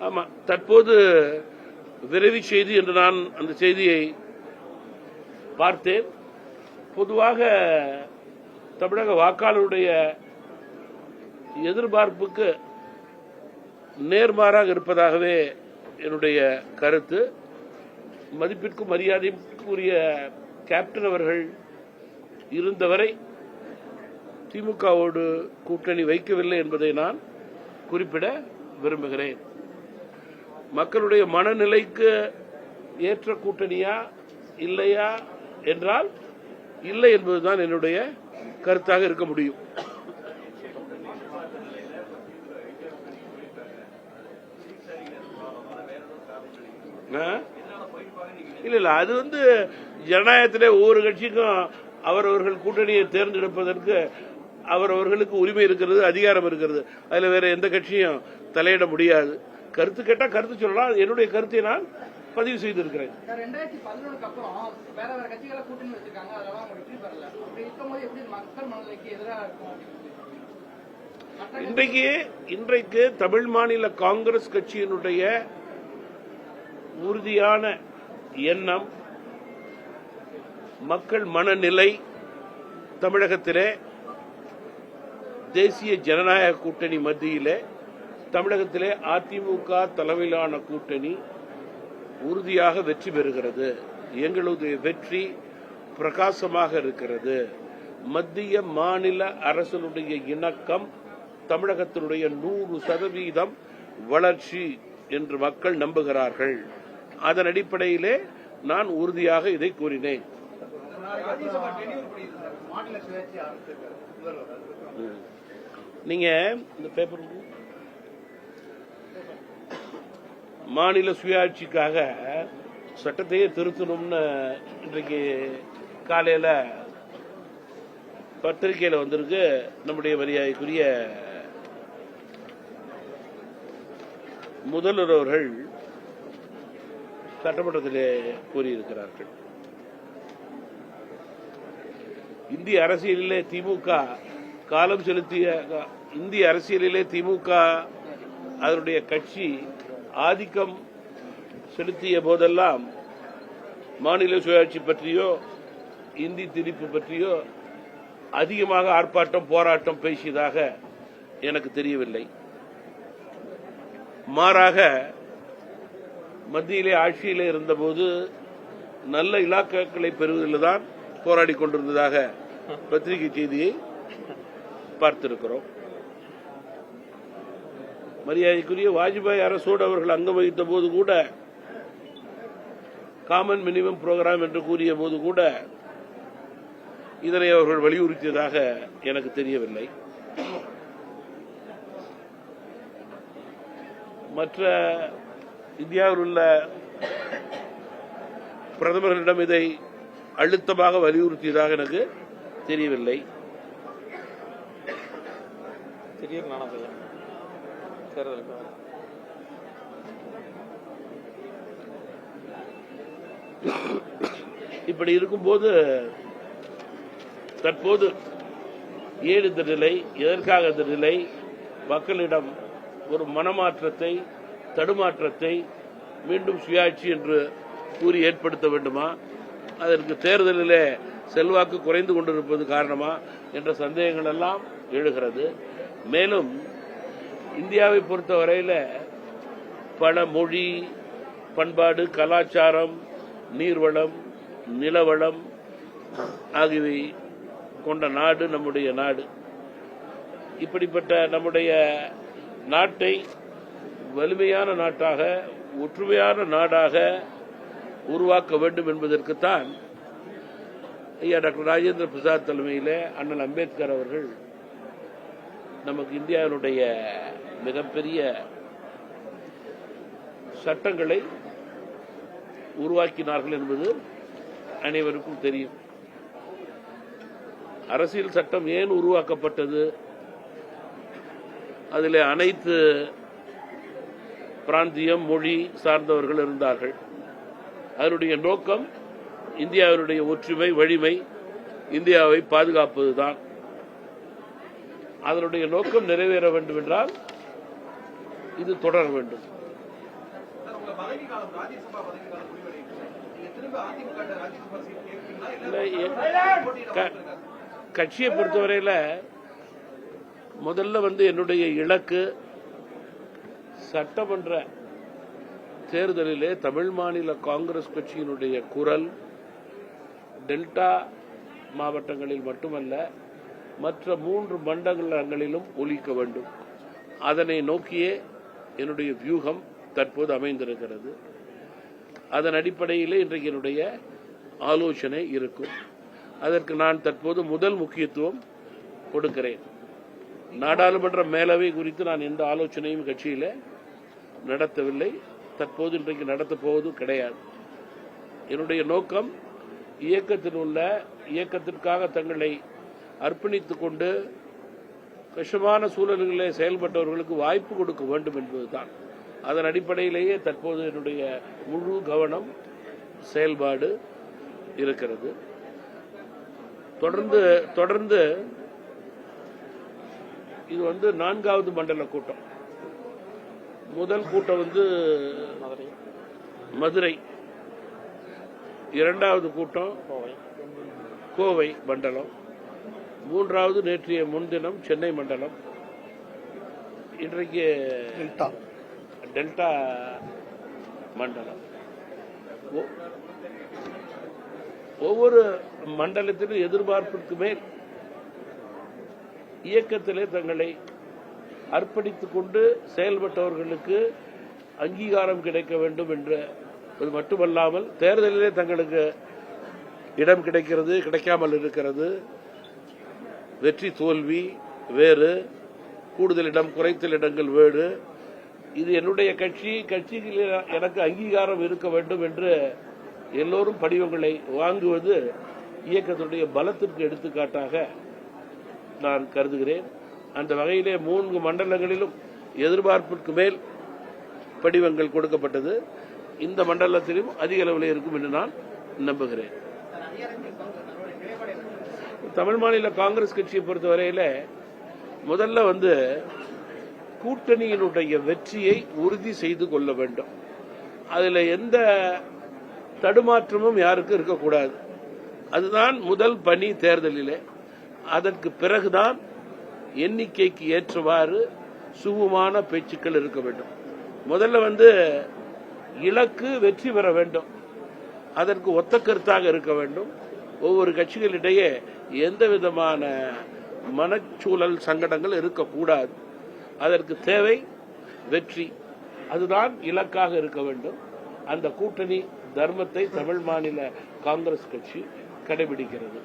ஆமா, தற்போது விரைவு செய்தி என்று நான் அந்த செய்தியை பார்த்தேன். பொதுவாக தமிழக வாக்காளருடைய எதிர்பார்ப்புக்கு நேர்மாறாக இருப்பதாகவே என்னுடைய கருத்து. மதிப்பிற்கும் மரியாதைக்குரிய கேப்டன் அவர்கள் இருந்தவரை திமுகவோடு கூட்டணி வைக்கவில்லை என்பதை நான் குறிப்பிட விரும்புகிறேன். மக்களுடைய மனநிலைக்கு ஏற்ற கூட்டணியா இல்லையா என்றால் இல்லை என்பதுதான் என்னுடைய கருத்தாக இருக்க முடியும். இல்ல அது ஜனநாயகத்திலே ஒவ்வொரு கட்சிக்கும் அவரவர்கள் கூட்டணியை தேர்ந்தெடுப்பதற்கு அவரவர்களுக்கு உரிமை இருக்கிறது, அதிகாரம் இருக்கிறது. அதுல வேற எந்த கட்சியும் தலையிட முடியாது. கருத்து கேட்டா கருத்து சொல்லலாம். என்னுடைய கருத்தை நான் பதிவு செய்திருக்கிறேன். இன்றைக்கு தமிழ் மாநில காங்கிரஸ் கட்சியினுடைய உறுதியான எண்ணம், மக்கள் மனநிலை தமிழகத்திலே தேசிய ஜனநாயக கூட்டணி மத்தியிலே தமிழகத்திலே அதிமுக தலைமையிலான கூட்டணி உறுதியாக வெற்றி பெறுகிறது. எங்களுடைய வெற்றி பிரகாசமாக இருக்கிறது. மத்திய மாநில அரசுடைய இணக்கம் தமிழகத்தினுடைய 100% வளர்ச்சி என்று மக்கள் நம்புகிறார்கள். அதன் அடிப்படையிலே நான் உறுதியாக இதை கூறினேன். நீங்க இந்த பேப்பர் மாநில சுயாட்சிக்காக சட்டத்தையே திருத்தணும்னு இன்றைக்கு காலையில பத்திரிகையில வந்திருக்கு. நம்முடைய மரியாதைக்குரிய முதல்வர் அவர்கள் சட்டமன்றத்திலே கூறியிருக்கிறார்கள். இந்திய அரசியலிலே திமுக காலம் செலுத்திய இந்திய அரசியலிலே திமுக அதனுடைய கட்சி ஆதிக்கம் செலுத்திய போதெல்லாம் மாநில சுயாட்சி பற்றியோ இந்தி திணிப்பு பற்றியோ அதிகமாக ஆர்ப்பாட்டம் போராட்டம் பேசியதாக எனக்கு தெரியவில்லை. மாறாக மத்தியிலே ஆட்சியிலே இருந்தபோது நல்ல இலாக்காக்களை பெறுவதில் தான் போராடி கொண்டிருந்ததாக பத்திரிகை செய்தியை பார்த்திருக்கிறோம். மரியாதைக்குரிய வாஜ்பாய் அரசோடு அவர்கள் அங்கம் வகித்த போது கூட, காமன் மினிமம் புரோகிராம் என்று கூறிய போது கூட இதனை அவர்கள் வலியுறுத்தியதாக எனக்கு தெரியவில்லை. மற்ற இந்தியாவில் உள்ள பிரதமர்களிடம் இதை அழுத்தமாக வலியுறுத்தியதாக எனக்கு தெரியவில்லை. இப்படி இருக்கும்போது தற்போது ஏன் இந்த நிலை, எதற்காக இந்த நிலை, மக்களிடம் ஒரு மனமாற்றத்தை தடுமாற்றத்தை மீண்டும் சுயாட்சி என்று கூறி ஏற்படுத்த வேண்டுமா, அதற்கு தேர்தலிலே செல்வாக்கு குறைந்து கொண்டிருப்பது காரணமா என்ற சந்தேகங்கள் எல்லாம் எழுகிறது. மேலும் இந்தியாவை பொறுத்தவரையில் பல மொழி, பண்பாடு, கலாச்சாரம், நீர்வளம், நிலவளம் ஆகியவை கொண்ட நாடு நம்முடைய நாடு. இப்படிப்பட்ட நம்முடைய நாட்டை வலிமையான நாட்டாக, ஒற்றுமையான நாடாக உருவாக்க வேண்டும் என்பதற்குத்தான் ஐயா டாக்டர் ராஜேந்திர பிரசாத் தலைமையிலே அண்ணல் அம்பேத்கர் அவர்கள் நமக்கு இந்தியாவினுடைய மிகப்பெரிய சட்டங்களை உருவாக்கினார்கள் என்பது அனைவருக்கும் தெரியும். அரசியல் சட்டம் ஏன் உருவாக்கப்பட்டது, அதில் அனைத்து பிராந்தியம், மொழி சார்ந்தவர்கள் இருந்தார்கள். அதனுடைய நோக்கம் இந்தியாவினுடைய ஒற்றுமை, வலிமை, இந்தியாவை பாதுகாப்பதுதான். அதனுடைய நோக்கம் நிறைவேற வேண்டும் என்றால் இது தொடர வேண்டும். கட்சியை பொறுத்தவரையில முதல்ல என்னுடைய இலக்கு சட்டமன்ற தேர்தலிலே தமிழ் மாநில காங்கிரஸ் கட்சியினுடைய குரல் டெல்டா மாவட்டங்களில் மட்டுமல்ல மற்ற 3 மண்டலங்களிலும் ஒலிக்க வேண்டும். அதனை நோக்கியே என்னுடைய வியூகம் தற்போது அமைந்திருக்கிறது. அதன் அடிப்படையிலே இன்றைக்கு என்னுடைய ஆலோசனை இருக்கும். அதற்கு நான் தற்போது முதல் முக்கியத்துவம் கொடுக்கிறேன். நாடாளுமன்ற மேலவை குறித்து நான் எந்த ஆலோசனையும் கட்சியில நடத்தவில்லை. தற்போது இன்றைக்கு நடத்தப் போவதும் கிடையாது. என்னுடைய நோக்கம் இயக்கத்திற்காக தங்களை அர்ப்பணித்துக் கொண்டு கஷ்டமான சூழல்களிலே செயல்பட்டவர்களுக்கு வாய்ப்பு கொடுக்க வேண்டும் என்பதுதான். அதன் அடிப்படையிலேயே தற்போது என்னுடைய முழு கவனம் செயல்பாடு இருக்கிறது. தொடர்ந்து இது 4வது மண்டல கூட்டம். முதல் கூட்டம் மதுரை, 2வது கூட்டம் கோவை மண்டலம், 3வது நேற்றைய முன்தினம் சென்னை மண்டலம், இன்றைக்கு டெல்டா மண்டலம். ஒவ்வொரு மண்டலத்திலும் எதிர்பார்ப்புக்கு மேல் இயக்கத்திலே தங்களை அர்ப்பணித்துக் கொண்டு செயல்பட்டவர்களுக்கு அங்கீகாரம் கிடைக்க வேண்டும் என்று மட்டுமல்லாமல் தேர்தலிலே தங்களுக்கு இடம் கிடைக்கிறது, கிடைக்காமல் இருக்கிறது, வெற்றி தோல்வி வேறு, கூடுதல் இடம் குறைத்தல் இடங்கள் வேறு. இது என்னுடைய கட்சியில் எனக்கு அங்கீகாரம் இருக்க வேண்டும் என்று எல்லோரும் படிவங்களை வாங்குவது இயக்கத்தினுடைய பலத்திற்கு எடுத்துக்காட்டாக நான் கருதுகிறேன். அந்த வகையிலே 3 மண்டலங்களிலும் எதிர்பார்ப்பிற்கு மேல் படிவங்கள் கொடுக்கப்பட்டது. இந்த மண்டலத்திலும் அதிக அளவில் இருக்கும் என்று நான் நம்புகிறேன். தமிழ் மாநில காங்கிரஸ் கட்சியை பொறுத்தவரையில முதல்ல கூட்டணியினுடைய வெற்றியை உறுதி செய்து கொள்ள வேண்டும். அதுல எந்த தடுமாற்றமும் யாருக்கும் இருக்கக்கூடாது. அதுதான் முதல் பணி தேர்தலிலே. அதற்கு பிறகுதான் எண்ணிக்கைக்கு ஏற்றவாறு சுகமான பேச்சுக்கள் இருக்க வேண்டும். முதல்ல இலக்கு வெற்றி பெற வேண்டும். அதற்கு ஒத்த கருத்தாக இருக்க வேண்டும். ஒவ்வொரு கட்சிகளிடையே எந்த விதமான மனச்சூழல் சங்கடங்கள் இருக்கக்கூடாது. அதற்கு தேவை வெற்றி. அதுதான் இலக்காக இருக்க வேண்டும். அந்த கூட்டணி தர்மத்தை தமிழ் மாநில காங்கிரஸ் கட்சி கடைபிடிக்கிறது.